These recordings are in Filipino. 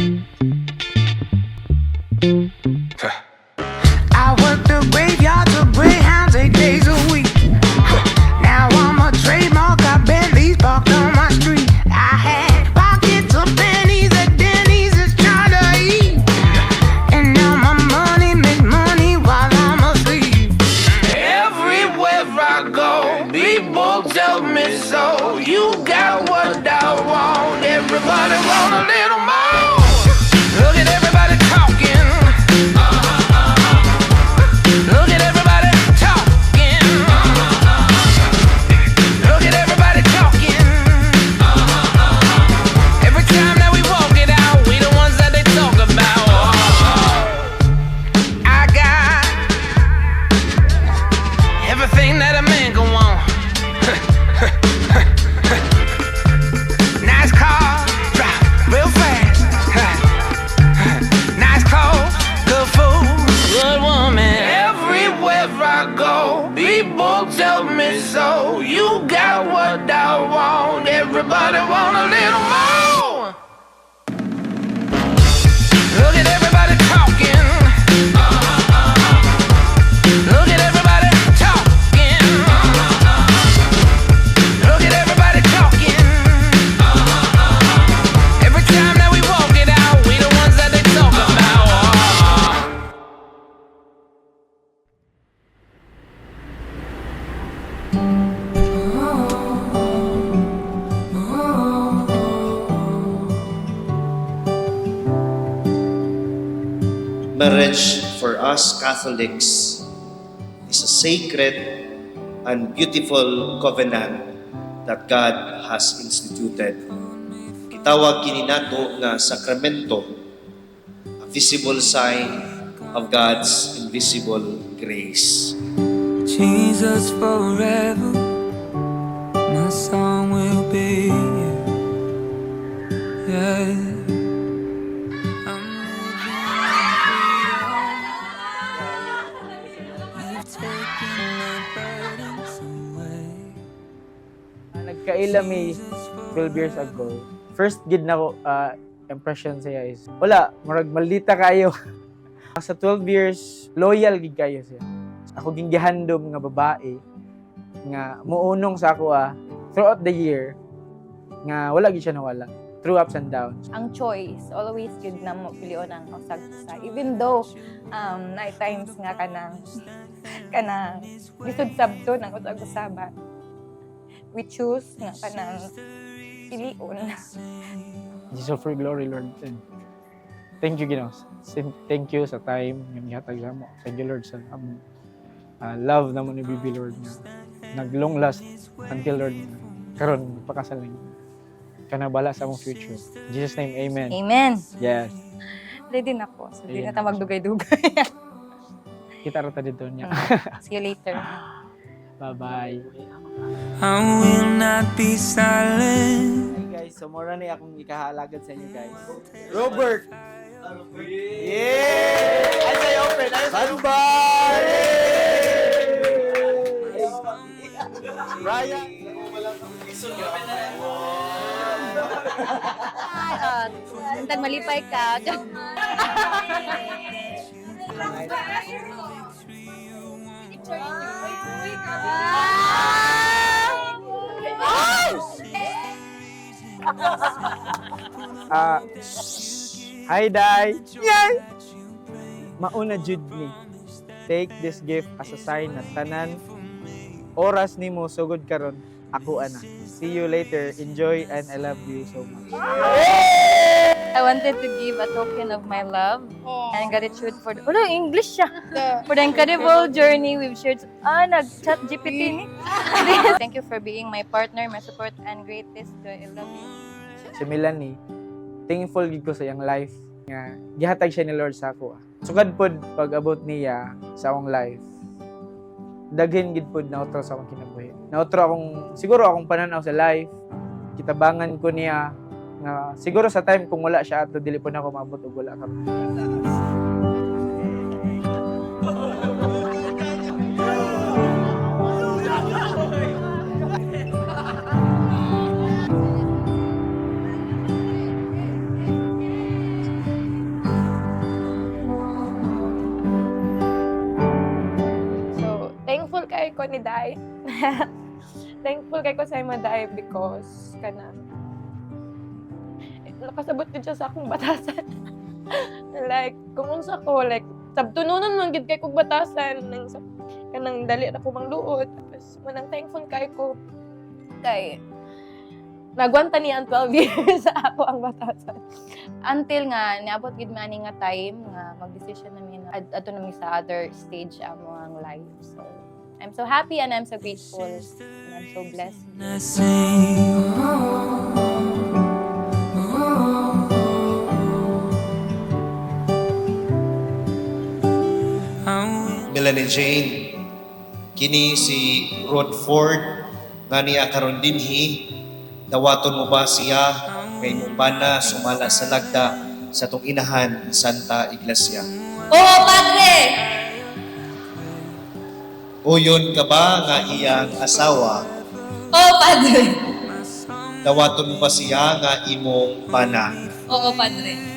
I work the graveyard to Greyhounds 8 days a week. Now I'm a trademark, got Bentleys parked on my street. I had pockets of pennies at Denny's just trying to eat. And now my money make money while I'm asleep. Everywhere I go, people tell me so. You got what I want, everybody want a little more. Look at everybody talking. Look at everybody talking. Look at everybody talking. Every time that we walk it out, we the ones that they talk about. I got everything that a man can want. Nice car, drive real fast. Nice clothes, good food, good woman. Everywhere I go, people tell me so. You got what I want, everybody want a little more. Look at everybody talking. Look at everybody talking. Look at everybody talking. Every time that we walk it out, we the ones that they talk about. Marriage for us Catholics is a sacred and beautiful covenant that God has instituted. Gitawag kini nato nga sakramento, a visible sign of God's invisible grace. Jesus forever, my song will be. Yeah. I'm living in freedom. You've taken my burdens away. Nagkaila mi 12 years ago. First gid na ko impression siya is wala, murag maldita kayo. Sa 12 years, loyal gid kayo siya. Ako ging gihandom nga babae nga muunong sa ako throughout the year nga wala gid siya nawala through ups and downs. Ang choice always good na mo pilion ang usag-usag, even though night times nga kanang lisod sabto ng usag-usaban, we choose nga kanang pilion. Jesus for glory, Lord. And thank you, Ginoo. Thank you sa time nga gihatag sa mo. Thank you, Lord, sa love na mo ni Bibi, Lord, nga nag-long last until, Lord, karon pakasal na kana bala sa among future. In Jesus' name, amen. Amen. Yes. Ready na po. So, di Ayan. na ta magdugay-dugay. Kita ra ta dito niya. See you later. Bye-bye. I will not be silent. Hey guys, so mura na akong ikahalagad sa inyo, guys. Robert! Yeah! Ay, sa'yo, open! Ay, standby! Ryan! Antag malipay ka. Hi, Day! Yay! Mauna jud ni. Take this gift as a sign na tanan oras nimo sugod karon ako ana. See you later. Enjoy and I love you so much. I wanted to give a token of my love and gratitude for the English siya. For the incredible journey we've shared. Nag-chat GPT ni. Thank you for being my partner, my support, and greatest joy. I love you. Si Melanie, thankful gid ko sa iyang life nga gihatag siya ni Lord sa ako. Sugad pod pag-abot niya sa akong life. Daghan gid pod nautro sa akong kinabuhi. Nautro siguro akong pananaw sa life. Kitabangan ko niya nga siguro sa time kung wala siya ato dili po na ako maabot og wala ka. ko ni Day. Thankful kay ko sa imo Day because kana nakasabot gid siya sa akong batasan. Like kung unsa ko like sabtununan man gid kay kog batasan nang kanang dali ra ko mangluot. Tapos manang thankful kay ko kay nagwanta niya ang 12 years sa ako ang batasan. Until nga niabot gid man nga time nga mag-decision namin adto na mi sa other stage amo ang life. So I'm so happy and I'm so grateful and I'm so blessed. I sing. Melanie Jane, kini si Rodford nga niya karon dinhi, dawaton mo ba siya kay mubana sumala sa lagda sa tong inahan Santa Iglesia? Oo, Padre! Uyon ka ba nga iyang asawa? Oo, Padre! Dawaton mo ba siya nga imong bana? Oo, Padre.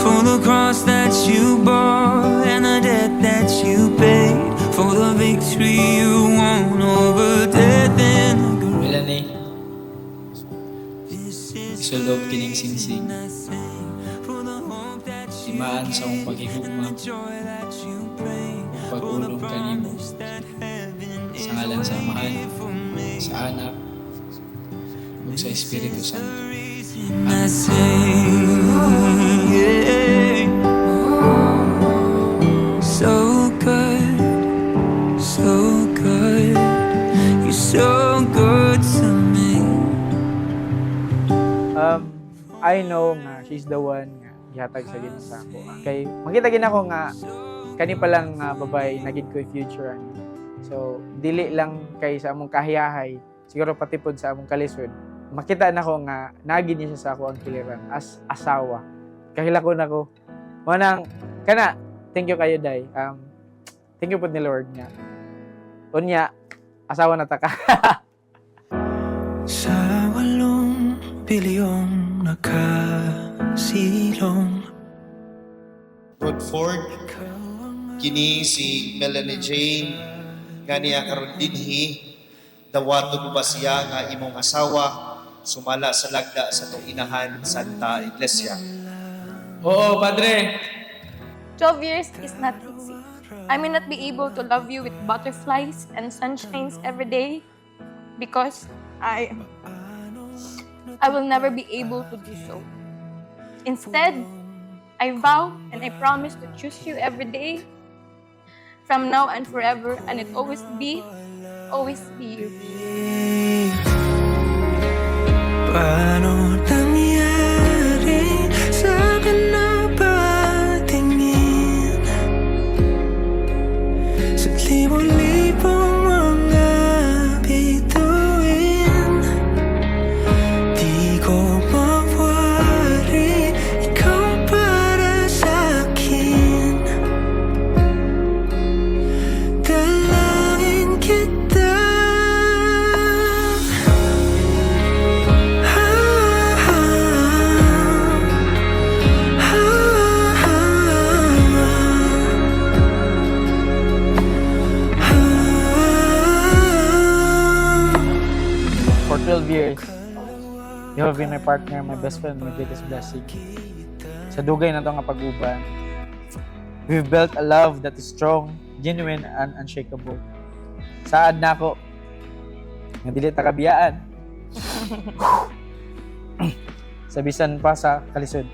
For the cross that you bore and the debt that you paid, for the victory you won over death and the grave. Melanie, isulog kining singsing. Timaan sa akong paghigugma, pag-ulong kanimo, sa ngalan sa Amahan, sa Anak, ug sa Espiritu Santo. I sing, yeah. So good, so good. You're so good to me. I know nga she's the one nga gihatag sa Ginoo sa ako. Kay makita gid ako nga kani pa lang nga babae nagid ko future ani. So dili lang kay sa among kahiyahay, siguro pati pod sa among kalisod. Makita na ko nga nagid niya siya sa ako ang kiliran as asawa. Kahilakon ako. Manang kana thank you kayo Day. Thank you pod ni Lord nga. Unya asawa na ta ka. Sa 8 bilyong nakasilong. Rodford, kini si Melanie Jane nga niya karon dinhi, dawaton mo ba siya nga imong asawa sumala sa lagda sa tong inahan Santa Iglesia? Oo, Padre! 12 years is not easy. I may not be able to love you with butterflies and sunshines every day because I will never be able to do so. Instead, I vow and I promise to choose you every day from now and forever, and it always be you. Paano nangyari sa akin na patingin sa libo-libong mga bituin? Di ko mawari, ikaw para sa'kin. Dalangin kita. For 12 years, you have been my partner, my best friend, my biggest blessing. Sa dugay na to nga pag-uban, we've built a love that is strong, genuine, and unshakable. Saad na ako, nga dili ta kabiyaan. Sabisan pa sa kalisod.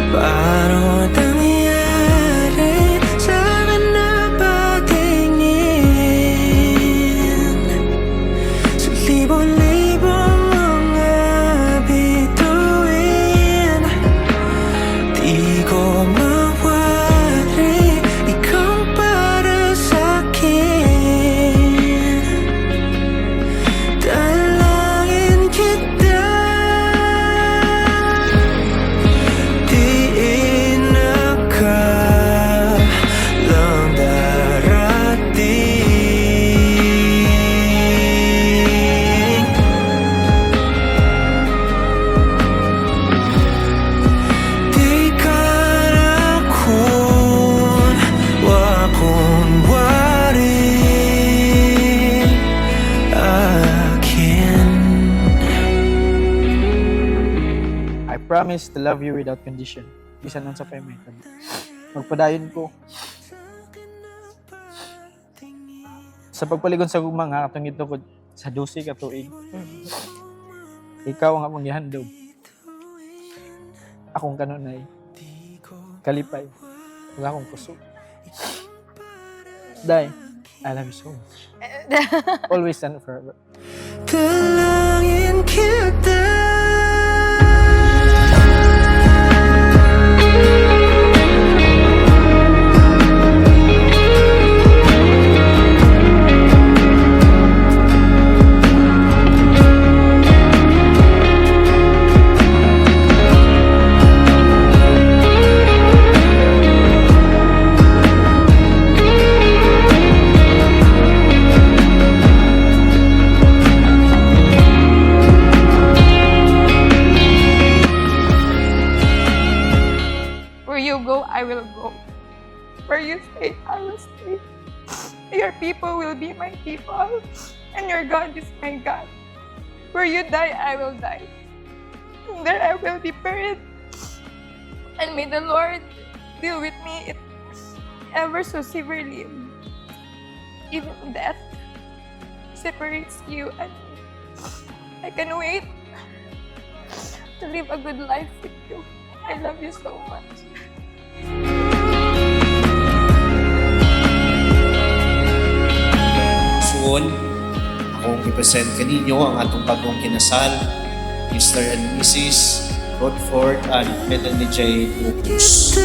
Paano nangyari sa akin na patingin sa libo-libong mga bituin? Di ko mawari, ikaw para sa'kin. Dalangin kita. Di promise to love you without condition. Bisan nun sa payment. Magpadayon ko. Sa pagpaligon sa gugma nga atong gitukod sa 12 ka tuig. Ikaw ang akong gihandog. Akong kanunay. Kalipay. Wala akong puso. Day, I love you so much. Always and forever. Dalangin kita. Where you go, I will go. Where you stay, I will stay. Your people will be my people, and your God is my God. Where you die, I will die. And there I will be buried. And may the Lord deal with me ever so severely. Even death separates you and me. I can wait to live a good life with you. I love you so much. Soon, akong i-present kaninyo ang atong bagong kinasal, Mr. and Mrs. Rodford and Melanie J. Lucas.